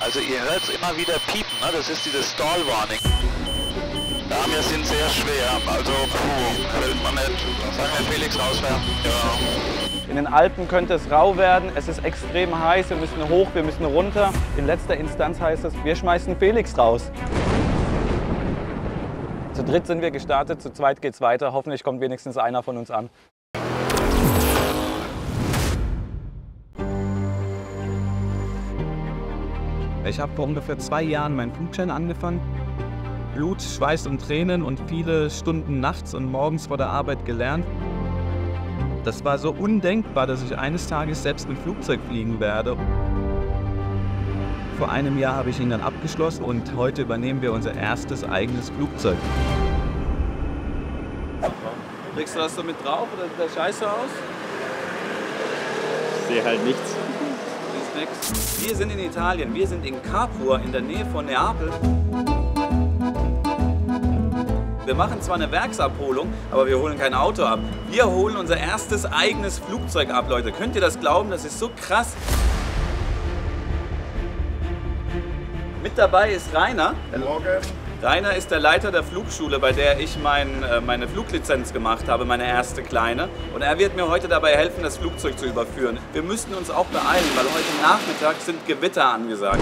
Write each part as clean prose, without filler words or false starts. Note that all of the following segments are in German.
Also ihr hört es immer wieder piepen, ne? Das ist dieses Stall Warning. Ja, wir sind sehr schwer, also fällt man nicht. Sag mir Felix rauswerfen. Ja. In den Alpen könnte es rau werden, es ist extrem heiß, wir müssen hoch, wir müssen runter. In letzter Instanz heißt es, wir schmeißen Felix raus. Zu dritt sind wir gestartet, zu zweit geht's weiter. Hoffentlich kommt wenigstens einer von uns an. Ich habe vor ungefähr 2 Jahren meinen Flugschein angefangen. Blut, Schweiß und Tränen und viele Stunden nachts und morgens vor der Arbeit gelernt. Das war so undenkbar, dass ich eines Tages selbst mit Flugzeug fliegen werde. Vor einem Jahr habe ich ihn dann abgeschlossen und heute übernehmen wir unser erstes eigenes Flugzeug. Kriegst du das so mit drauf oder sieht das scheiße aus? Ich sehe halt nichts. Wir sind in Italien, wir sind in Capua in der Nähe von Neapel. Wir machen zwar eine Werksabholung, aber wir holen kein Auto ab. Wir holen unser erstes eigenes Flugzeug ab, Leute. Könnt ihr das glauben? Das ist so krass. Mit dabei ist Rainer. Morgen. Rainer ist der Leiter der Flugschule, bei der ich meine Fluglizenz gemacht habe, meine erste kleine. Und er wird mir heute dabei helfen, das Flugzeug zu überführen. Wir müssen uns auch beeilen, weil heute Nachmittag sind Gewitter angesagt.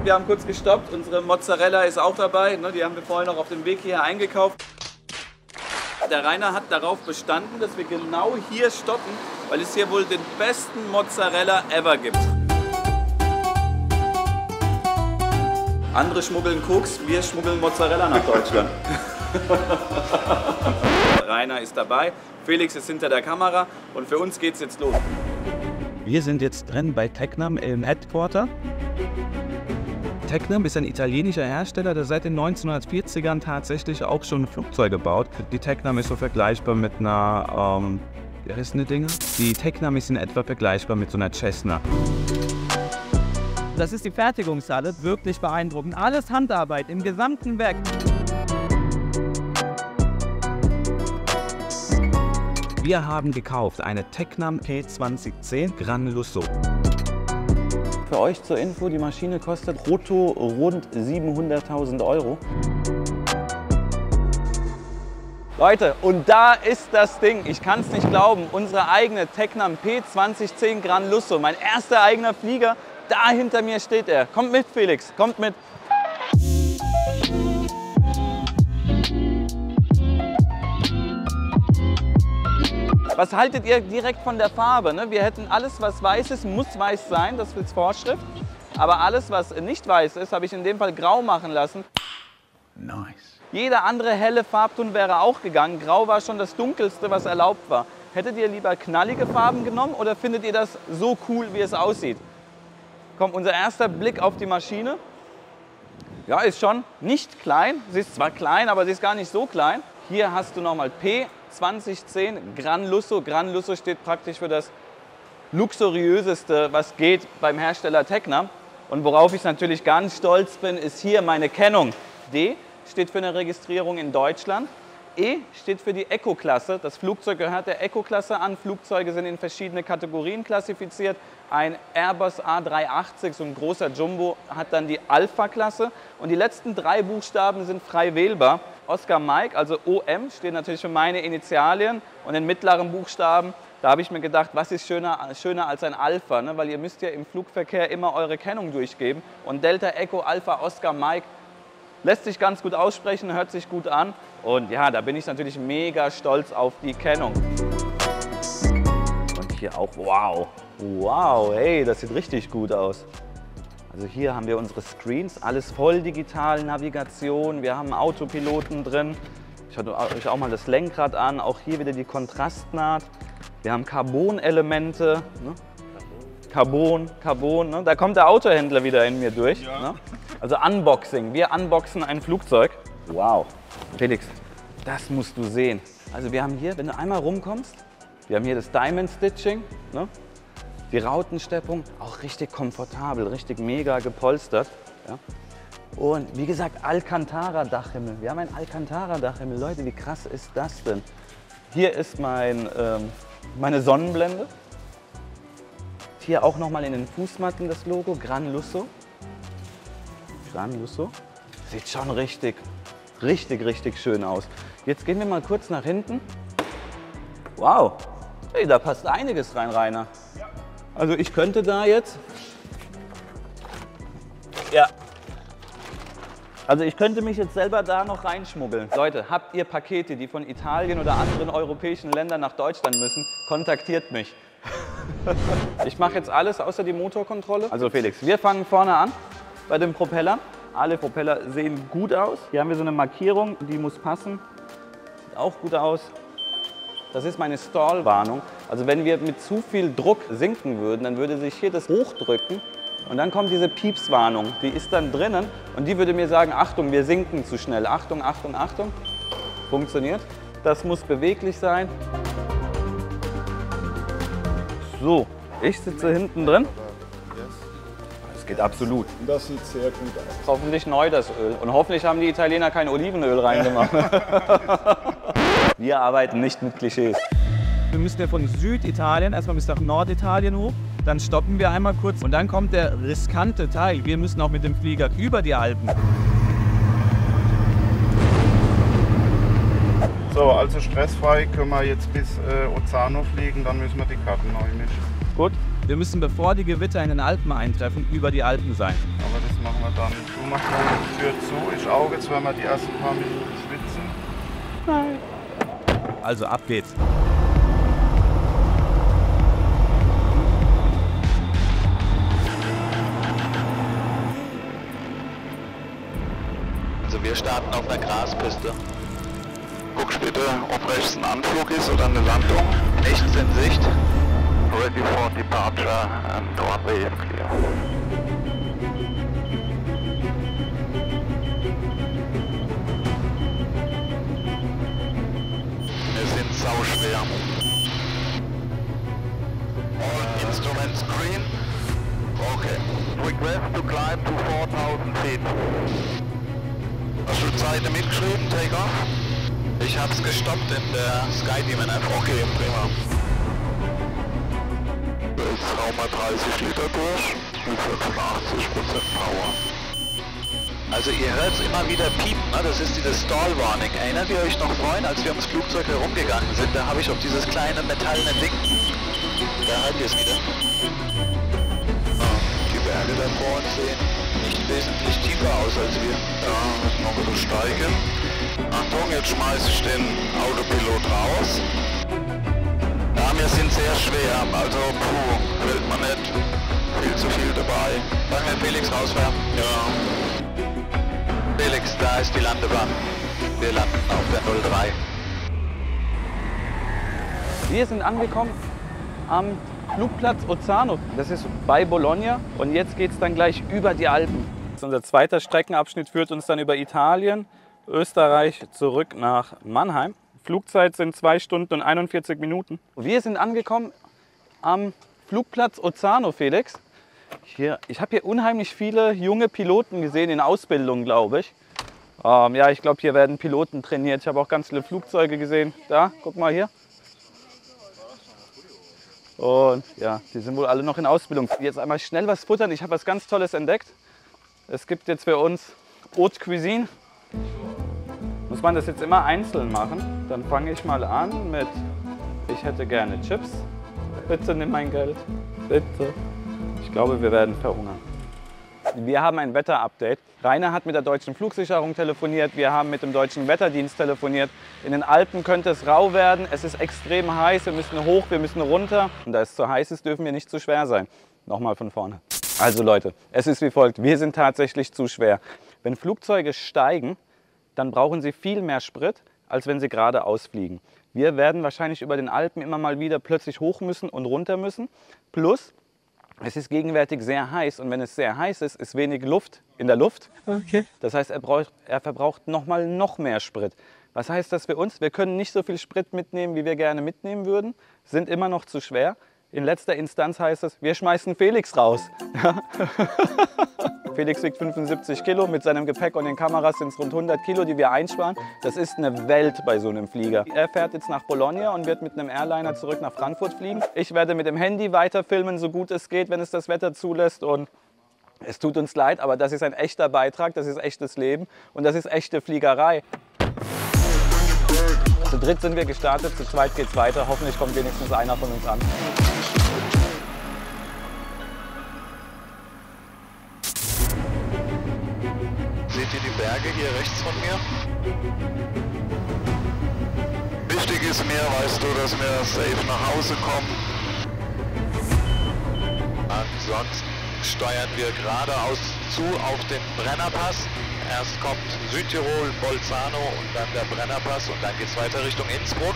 Wir haben kurz gestoppt, unsere Mozzarella ist auch dabei, ne, die haben wir vorhin noch auf dem Weg hierher eingekauft. Der Rainer hat darauf bestanden, dass wir genau hier stoppen, weil es hier wohl den besten Mozzarella ever gibt. Andere schmuggeln Koks, wir schmuggeln Mozzarella nach Deutschland. Rainer ist dabei, Felix ist hinter der Kamera und für uns geht's jetzt los. Wir sind jetzt drin bei Tecnam im Headquarter. Tecnam ist ein italienischer Hersteller, der seit den 1940ern tatsächlich auch schon Flugzeuge baut. Die Tecnam ist so vergleichbar mit einer, wie heißen die Dinger? Die Tecnam ist in etwa vergleichbar mit so einer Cessna. Das ist die Fertigungshalle, wirklich beeindruckend. Alles Handarbeit im gesamten Werk. Wir haben gekauft eine Tecnam P2010 Gran Lusso. Für euch zur Info, die Maschine kostet brutto rund 700.000 €. Leute, und da ist das Ding, ich kann es nicht glauben, unsere eigene Tecnam P2010 Gran Lusso, mein erster eigener Flieger, da hinter mir steht er. Kommt mit, Felix, kommt mit. Was haltet ihr direkt von der Farbe? Ne? Wir hätten alles, was weiß ist, muss weiß sein, das ist Vorschrift. Aber alles, was nicht weiß ist, habe ich in dem Fall grau machen lassen. Nice. Jeder andere helle Farbton wäre auch gegangen. Grau war schon das Dunkelste, was erlaubt war. Hättet ihr lieber knallige Farben genommen oder findet ihr das so cool, wie es aussieht? Kommt unser erster Blick auf die Maschine. Ja, ist schon nicht klein. Sie ist zwar klein, aber sie ist gar nicht so klein. Hier hast du nochmal P2010 Gran Lusso. Gran Lusso steht praktisch für das luxuriöseste, was geht beim Hersteller Tecnam. Und worauf ich natürlich ganz stolz bin, ist hier meine Kennung. D steht für eine Registrierung in Deutschland. E steht für die Eco-Klasse. Das Flugzeug gehört der Eco-Klasse an. Flugzeuge sind in verschiedene Kategorien klassifiziert. Ein Airbus A380, so ein großer Jumbo, hat dann die Alpha-Klasse. Und die letzten 3 Buchstaben sind frei wählbar. Oscar Mike, also OM, steht natürlich für meine Initialien. Und den mittleren Buchstaben, da habe ich mir gedacht, was ist schöner als ein Alpha? Ne? Weil ihr müsst ja im Flugverkehr immer eure Kennung durchgeben. Und Delta Echo Alpha Oscar Mike lässt sich ganz gut aussprechen, hört sich gut an. Und ja, da bin ich natürlich mega stolz auf die Kennung. Und hier auch, wow, wow, hey, das sieht richtig gut aus. Also hier haben wir unsere Screens, alles voll digital, Navigation, wir haben Autopiloten drin. Ich schaue euch auch mal das Lenkrad an, auch hier wieder die Kontrastnaht. Wir haben Carbon-Elemente, ne? Carbon, ne? Da kommt der Autohändler wieder in mir durch. Ja. Ne? Also Unboxing, wir unboxen ein Flugzeug. Wow, Felix, das musst du sehen. Also wir haben hier, wenn du einmal rumkommst, wir haben hier das Diamond Stitching, ne? Die Rautensteppung, auch richtig komfortabel, richtig mega gepolstert. Ja? Und wie gesagt, Alcantara-Dachhimmel. Wir haben einen Alcantara-Dachhimmel. Leute, wie krass ist das denn? Hier ist meine Sonnenblende. habt hier auch nochmal in den Fußmatten das Logo Gran Lusso. Gran Lusso. Sieht schon richtig schön aus. Jetzt gehen wir mal kurz nach hinten. Wow, hey, da passt einiges rein, Rainer. Also ich könnte da jetzt, ja, also ich könnte mich jetzt selber da noch reinschmuggeln. Leute, habt ihr Pakete, die von Italien oder anderen europäischen Ländern nach Deutschland müssen, kontaktiert mich. Ich mache jetzt alles außer die Motorkontrolle. Also Felix, wir fangen vorne an bei den Propellern. Alle Propeller sehen gut aus. Hier haben wir so eine Markierung, die muss passen. Sieht auch gut aus. Das ist meine Stallwarnung. Also wenn wir mit zu viel Druck sinken würden, dann würde sich hier das hochdrücken und dann kommt diese Piepswarnung. Die ist dann drinnen und die würde mir sagen, Achtung, wir sinken zu schnell. Achtung, Achtung, Achtung. Funktioniert. Das muss beweglich sein. So, ich sitze hinten drin. Das geht absolut. Das sieht sehr gut aus. Hoffentlich neu das Öl. Und hoffentlich haben die Italiener kein Olivenöl reingemacht. Wir arbeiten nicht mit Klischees. Wir müssen ja von Süditalien erstmal bis nach Norditalien hoch. Dann stoppen wir einmal kurz und dann kommt der riskante Teil. Wir müssen auch mit dem Flieger über die Alpen. So, also stressfrei können wir jetzt bis Ozzano fliegen, dann müssen wir die Karten neu mischen. Gut. Wir müssen, bevor die Gewitter in den Alpen eintreffen, über die Alpen sein. Aber das machen wir dann. Du machst mal die Tür zu, ich auch, jetzt werden wir die ersten paar Minuten schwitzen. Nein. Also ab geht's. Also wir starten auf einer Graspiste. Guckst bitte, ob rechts ein Anflug ist oder eine Landung. Nichts in Sicht. Ready for departure and runway clear. Wir sind sauschwer. All instruments green. Okay. Request to climb to 4000 feet. Hast du Zeit mitgeschrieben? Take off? Ich hab's gestoppt in der SkyDemon App. Okay, prima. Jetzt hauen wir 30 Liter durch mit 85% Power. Also ihr hört es immer wieder piepen, ne? Das ist dieses Stall Warning. Erinnert ihr euch noch vorhin, als wir ums Flugzeug herumgegangen sind? Da habe ich auf dieses kleine metallene Ding. Da hört ihr es wieder. Die Berge da vorne sehen nicht wesentlich tiefer aus als wir. Ja, müssen noch ein bisschen steigen. Achtung, jetzt schmeiße ich den Autopilot raus. Ja, wir sind sehr schwer, also fällt man nicht viel zu viel dabei. Sagen wir Felix rausfahren? Ja. Felix, da ist die Landebahn. Wir landen auf der 03. Wir sind angekommen am Flugplatz Ozzano. Das ist bei Bologna und jetzt geht es dann gleich über die Alpen. Unser zweiter Streckenabschnitt führt uns dann über Italien, Österreich zurück nach Mannheim. Flugzeit sind 2 Stunden und 41 Minuten. Wir sind angekommen am Flugplatz Ozzano, Felix. Ich habe hier unheimlich viele junge Piloten gesehen, in Ausbildung, glaube ich. Ja, ich glaube, hier werden Piloten trainiert. Ich habe auch ganz viele Flugzeuge gesehen. Da, guck mal hier. Und ja, die sind wohl alle noch in Ausbildung. Jetzt einmal schnell was futtern. Ich habe was ganz Tolles entdeckt. Es gibt jetzt für uns Haute Cuisine. Muss man das jetzt immer einzeln machen? Dann fange ich mal an mit, ich hätte gerne Chips. Bitte nimm mein Geld. Bitte. Ich glaube, wir werden verhungern. Wir haben ein Wetterupdate. Rainer hat mit der deutschen Flugsicherung telefoniert. Wir haben mit dem deutschen Wetterdienst telefoniert. In den Alpen könnte es rau werden. Es ist extrem heiß. Wir müssen hoch, wir müssen runter. Und da es zu heiß ist, dürfen wir nicht zu schwer sein. Nochmal von vorne. Also Leute, es ist wie folgt. Wir sind tatsächlich zu schwer. Wenn Flugzeuge steigen, dann brauchen sie viel mehr Sprit, als wenn sie geradeaus fliegen. Wir werden wahrscheinlich über den Alpen immer mal wieder plötzlich hoch müssen und runter müssen. Plus, es ist gegenwärtig sehr heiß und wenn es sehr heiß ist, ist wenig Luft in der Luft. Okay. Das heißt, er verbraucht noch mehr Sprit. Was heißt das für uns? Wir können nicht so viel Sprit mitnehmen, wie wir gerne mitnehmen würden, sind immer noch zu schwer. In letzter Instanz heißt es, wir schmeißen Felix raus. Felix wiegt 75 Kilo, mit seinem Gepäck und den Kameras sind es rund 100 Kilo, die wir einsparen. Das ist eine Welt bei so einem Flieger. Er fährt jetzt nach Bologna und wird mit einem Airliner zurück nach Frankfurt fliegen. Ich werde mit dem Handy weiterfilmen, so gut es geht, wenn es das Wetter zulässt. Und es tut uns leid, aber das ist ein echter Beitrag, das ist echtes Leben und das ist echte Fliegerei. Zu dritt sind wir gestartet, zu zweit geht's weiter. Hoffentlich kommt wenigstens einer von uns an. Seht ihr die Berge hier rechts von mir? Wichtig ist mir, weißt du, dass wir safe nach Hause kommen. Ansonsten steuern wir geradeaus zu auf den Brennerpass. Erst kommt Südtirol, Bolzano und dann der Brennerpass und dann geht es weiter Richtung Innsbruck.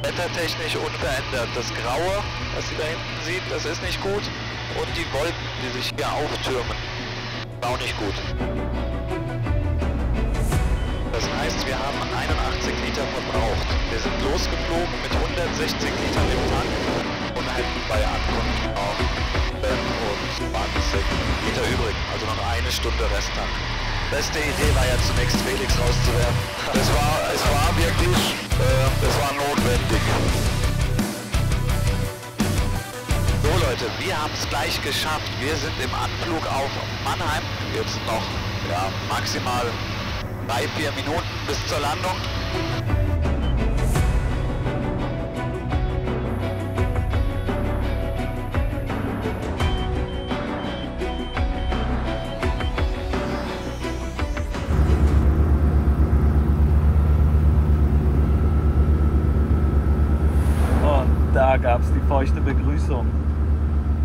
Wettertechnisch unverändert. Das Graue, was ihr da hinten seht, das ist nicht gut. Und die Wolken, die sich hier auftürmen, auch nicht gut. Das heißt, wir haben 81 Liter verbraucht. Wir sind losgeflogen mit 160 Litern im Tank und hätten bei Ankunft noch 20 Liter übrig. Also noch eine Stunde Resttank. Beste Idee war ja zunächst Felix rauszuwerfen. Es war wirklich, das war notwendig. So Leute, wir haben es gleich geschafft. Wir sind im Anflug auf Mannheim. Jetzt noch maximal 3-4 Minuten bis zur Landung. Da gab es die feuchte Begrüßung.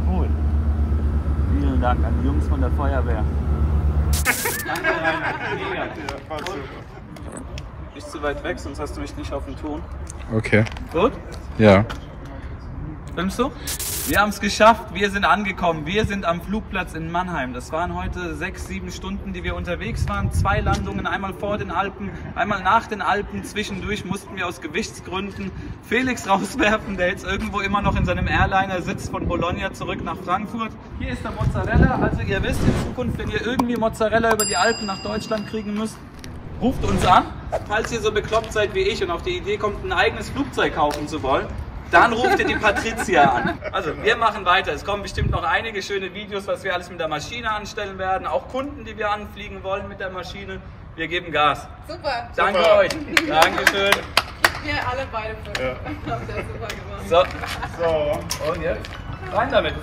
Cool. Vielen Dank an die Jungs von der Feuerwehr. Danke, Mega. Nicht zu weit weg, sonst hast du mich nicht auf dem Ton. Okay. Gut? Ja. Filmst du? Wir haben es geschafft, wir sind angekommen, wir sind am Flugplatz in Mannheim. Das waren heute 6-7 Stunden, die wir unterwegs waren. 2 Landungen, einmal vor den Alpen, einmal nach den Alpen. Zwischendurch mussten wir aus Gewichtsgründen Felix rauswerfen, der jetzt irgendwo immer noch in seinem Airliner sitzt, von Bologna zurück nach Frankfurt. Hier ist der Mozzarella, also ihr wisst in Zukunft, wenn ihr irgendwie Mozzarella über die Alpen nach Deutschland kriegen müsst, ruft uns an. Falls ihr so bekloppt seid wie ich und auf die Idee kommt, ein eigenes Flugzeug kaufen zu wollen, dann ruft ihr die Patricia an. Also wir machen weiter. Es kommen bestimmt noch einige schöne Videos, was wir alles mit der Maschine anstellen werden. Auch Kunden, die wir anfliegen wollen mit der Maschine. Wir geben Gas. Super. Danke euch. Dankeschön. Wir alle beide. Ja. Habt ihr super gemacht. So. Und jetzt rein damit.